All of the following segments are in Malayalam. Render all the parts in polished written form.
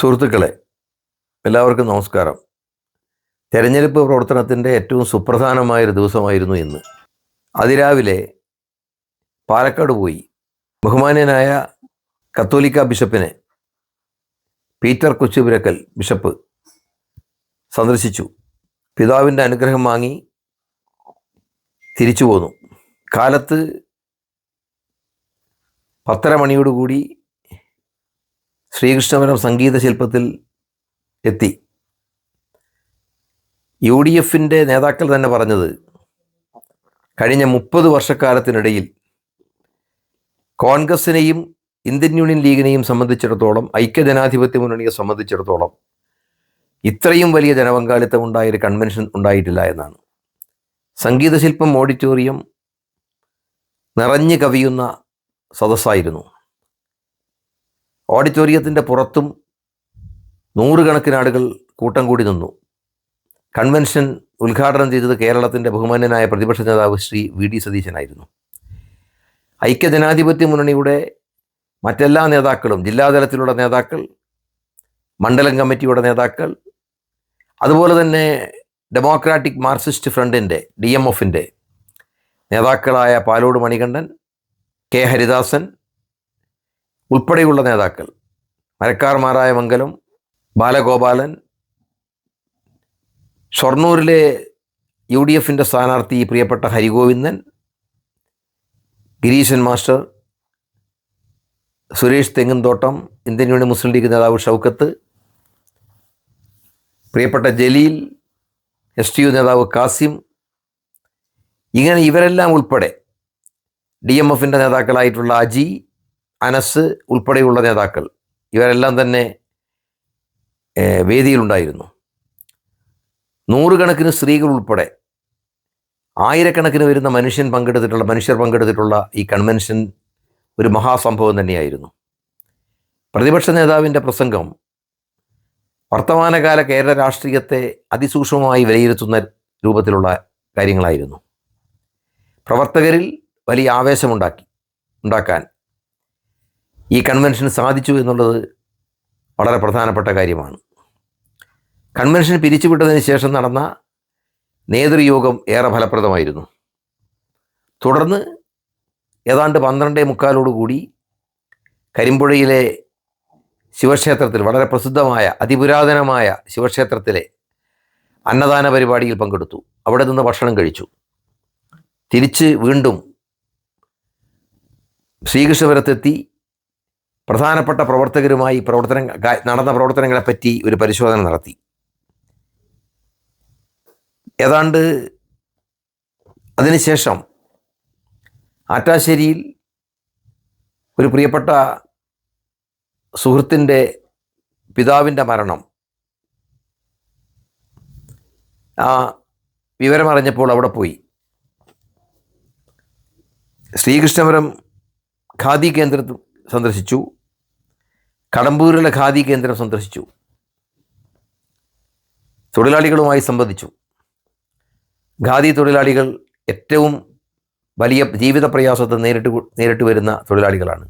സുഹൃത്തുക്കളെ, എല്ലാവർക്കും നമസ്കാരം. തെരഞ്ഞെടുപ്പ് പ്രവർത്തനത്തിൻ്റെ ഏറ്റവും സുപ്രധാനമായൊരു ദിവസമായിരുന്നു ഇന്ന്. അതിരാവിലെ പാലക്കാട് പോയി ബഹുമാന്യനായ കത്തോലിക്ക ബിഷപ്പിനെ പീറ്റർ കൊച്ചുപുരക്കൽ ബിഷപ്പ് സന്ദർശിച്ചു. പിതാവിൻ്റെ അനുഗ്രഹം വാങ്ങി തിരിച്ചു പോന്നു. കാലത്ത് 10:30 മണിയോടുകൂടി ശ്രീകൃഷ്ണപുരം സംഗീത ശില്പത്തിൽ എത്തി. UDF നേതാക്കൾ തന്നെ പറഞ്ഞത്, കഴിഞ്ഞ 30 വർഷക്കാലത്തിനിടയിൽ കോൺഗ്രസിനെയും ഇന്ത്യൻ യൂണിയൻ ലീഗിനെയും സംബന്ധിച്ചിടത്തോളം, ഐക്യജനാധിപത്യ മുന്നണിയെ സംബന്ധിച്ചിടത്തോളം ഇത്രയും വലിയ ജനപങ്കാളിത്തം ഉണ്ടായൊരു കൺവെൻഷൻ ഉണ്ടായിട്ടില്ല എന്നാണ്. സംഗീതശില്പം ഓഡിറ്റോറിയം നിറഞ്ഞു കവിയുന്ന സദസ്സായിരുന്നു. ഓഡിറ്റോറിയത്തിൻ്റെ പുറത്തും നൂറുകണക്കിന് ആളുകൾ കൂട്ടം കൂടി നിന്നു. കൺവെൻഷൻ ഉദ്ഘാടനം ചെയ്തത് കേരളത്തിൻ്റെ ബഹുമാന്യനായ പ്രതിപക്ഷ നേതാവ് ശ്രീ VD സതീശനായിരുന്നു. ഐക്യജനാധിപത്യ മുന്നണിയുടെ മറ്റെല്ലാ നേതാക്കളും, ജില്ലാതലത്തിലുള്ള നേതാക്കൾ, മണ്ഡലം കമ്മിറ്റിയുടെ നേതാക്കൾ, അതുപോലെ തന്നെ ഡെമോക്രാറ്റിക് മാർക്സിസ്റ്റ് ഫ്രണ്ടിൻ്റെ DMF നേതാക്കളായ പാലോട് മണികണ്ഠൻ, K ഹരിദാസൻ ഉൾപ്പെടെയുള്ള നേതാക്കൾ, മരക്കാർ മാറായമംഗലം, ബാലഗോപാലൻ, ഷൊർണൂരിലെ UDF സ്ഥാനാർത്ഥി പ്രിയപ്പെട്ട Harigovindan, Gireesan master, Suresh Thengumthottam, Indian Union Muslim League നേതാവ് ഷൗക്കത്ത്, പ്രിയപ്പെട്ട ജലീൽ, STU നേതാവ് കാസിം, ഇങ്ങനെ ഇവരെല്ലാം ഉൾപ്പെടെ DMF നേതാക്കളായിട്ടുള്ള അജി, അനസ് ഉൾപ്പെടെയുള്ള നേതാക്കൾ, ഇവരെല്ലാം തന്നെ വേദിയിലുണ്ടായിരുന്നു. നൂറുകണക്കിന് സ്ത്രീകൾ ഉൾപ്പെടെ ആയിരക്കണക്കിന് വരുന്ന മനുഷ്യർ പങ്കെടുത്തിട്ടുള്ള ഈ കൺവെൻഷൻ ഒരു മഹാസംഭവം തന്നെയായിരുന്നു. പ്രതിപക്ഷ നേതാവിൻ്റെ പ്രസംഗം വർത്തമാനകാല കേരള രാഷ്ട്രീയത്തെ അതിസൂക്ഷ്മമായി വിലയിരുത്തുന്ന രൂപത്തിലുള്ള കാര്യങ്ങളായിരുന്നു. പ്രവർത്തകരിൽ വലിയ ആവേശമുണ്ടാക്കാൻ ഈ കൺവെൻഷന് സാധിച്ചു എന്നുള്ളത് വളരെ പ്രധാനപ്പെട്ട കാര്യമാണ്. കൺവെൻഷൻ പിരിച്ചുവിട്ടതിന് ശേഷം നടന്ന നേതൃയോഗം ഏറെ ഫലപ്രദമായിരുന്നു. തുടർന്ന് ഏതാണ്ട് 12:45 കരിമ്പുഴയിലെ ശിവക്ഷേത്രത്തിൽ, വളരെ പ്രസിദ്ധമായ അതിപുരാതനമായ ശിവക്ഷേത്രത്തിലെ അന്നദാന പരിപാടിയിൽ പങ്കെടുത്തു. അവിടെ നിന്ന് ഭക്ഷണം കഴിച്ചു. തിരിച്ച് വീണ്ടും ശ്രീകൃഷ്ണപുരത്തെത്തി പ്രധാനപ്പെട്ട പ്രവർത്തകരുമായി നടന്ന പ്രവർത്തനങ്ങളെപ്പറ്റി ഒരു പരിശോധന നടത്തി. ഏതാണ്ട് അതിനുശേഷം ആറ്റാശ്ശേരിയിൽ ഒരു പ്രിയപ്പെട്ട സുഹൃത്തിൻ്റെ പിതാവിൻ്റെ മരണം, ആ വിവരമറിഞ്ഞപ്പോൾ അവിടെ പോയി. ശ്രീകൃഷ്ണപുരം ഖാദി കേന്ദ്രം സന്ദർശിച്ചു. കടമ്പൂരിലെ ഖാദി കേന്ദ്രം സന്ദർശിച്ചു. തൊഴിലാളികളുമായി സംവദിച്ചു. ഖാദി തൊഴിലാളികൾ ഏറ്റവും വലിയ ജീവിത പ്രയാസത്തെ നേരിട്ട് വരുന്ന തൊഴിലാളികളാണ്.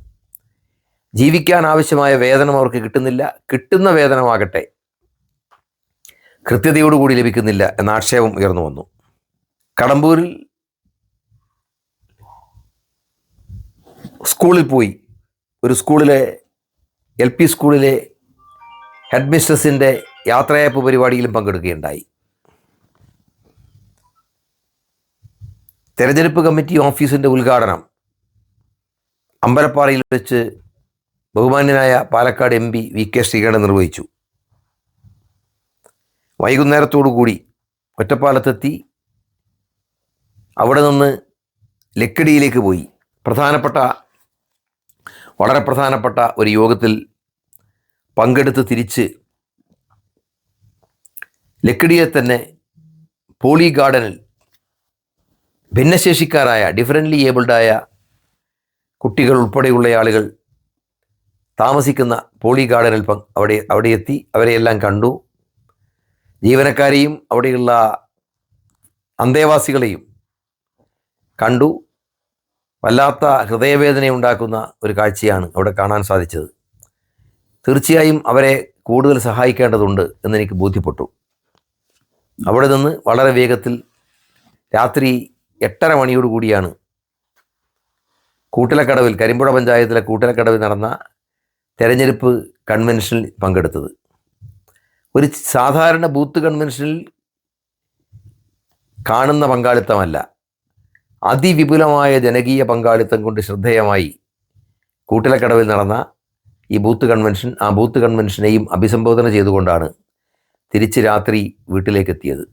ജീവിക്കാൻ ആവശ്യമായ വേതനം അവർക്ക് കിട്ടുന്നില്ല. കിട്ടുന്ന വേതനമാകട്ടെ കൃത്യതയോടുകൂടി ലഭിക്കുന്നില്ല എന്ന ആക്ഷേപം ഉയർന്നു വന്നു. കടമ്പൂരിൽ സ്കൂളിൽ പോയി. ഒരു സ്കൂളിലെ LP സ്കൂളിലെ ഹെഡ് മിസ്ട്രസിൻ്റെ യാത്രയയപ്പ് പരിപാടിയിലും പങ്കെടുക്കുകയുണ്ടായി. തെരഞ്ഞെടുപ്പ് കമ്മിറ്റി ഓഫീസിൻ്റെ ഉദ്ഘാടനം അമ്പലപ്പാറയിൽ വെച്ച് ബഹുമാന്യനായ പാലക്കാട് MP VK ശ്രീകണ്ഠൻ നിർവഹിച്ചു. വൈകുന്നേരത്തോടുകൂടി ഒറ്റപ്പാലത്തെത്തി. അവിടെ നിന്ന് ലക്കിടിയിലേക്ക് പോയി. വളരെ പ്രധാനപ്പെട്ട ഒരു യോഗത്തിൽ പങ്കെടുത്ത് തിരിച്ച് ലക്കിടിയെ തന്നെ പോളി ഗാർഡനിൽ ഭിന്നശേഷിക്കാരായ, ഡിഫറൻ്റ്ലി ഏബിൾഡായ കുട്ടികൾ ഉൾപ്പെടെയുള്ള ആളുകൾ താമസിക്കുന്ന പോളി ഗാർഡനിൽ അവിടെ എത്തി. അവരെയെല്ലാം കണ്ടു. ജീവനക്കാരെയും അവിടെയുള്ള അന്തേവാസികളെയും കണ്ടു. വല്ലാത്ത ഹൃദയവേദനയുണ്ടാക്കുന്ന ഒരു കാഴ്ചയാണ് അവിടെ കാണാൻ സാധിച്ചത്. തീർച്ചയായും അവരെ കൂടുതൽ സഹായിക്കേണ്ടതുണ്ട് എന്നെനിക്ക് ബോധ്യപ്പെട്ടു. അവിടെ നിന്ന് വളരെ വേഗത്തിൽ രാത്രി 8:30 മണിയോടുകൂടിയാണ് കൂട്ടിലക്കടവിൽ, കരിമ്പുഴ പഞ്ചായത്തിലെ കൂട്ടിലക്കടവിൽ നടന്ന തെരഞ്ഞെടുപ്പ് കൺവെൻഷനിൽ പങ്കെടുത്തത്. ഒരു സാധാരണ ബൂത്ത് കൺവെൻഷനിൽ കാണുന്ന പങ്കാളിത്തമല്ല, അതിവിപുലമായ ജനകീയ പങ്കാളിത്തം കൊണ്ട് ശ്രദ്ധേയമായി കൂട്ടിലക്കടവിൽ നടന്ന ഈ ബൂത്ത് കൺവെൻഷൻ, ആ ബൂത്ത് കൺവെൻഷനെയും അഭിസംബോധന ചെയ്തുകൊണ്ടാണ് തിരിച്ച് രാത്രി വീട്ടിലേക്കെത്തിയത്.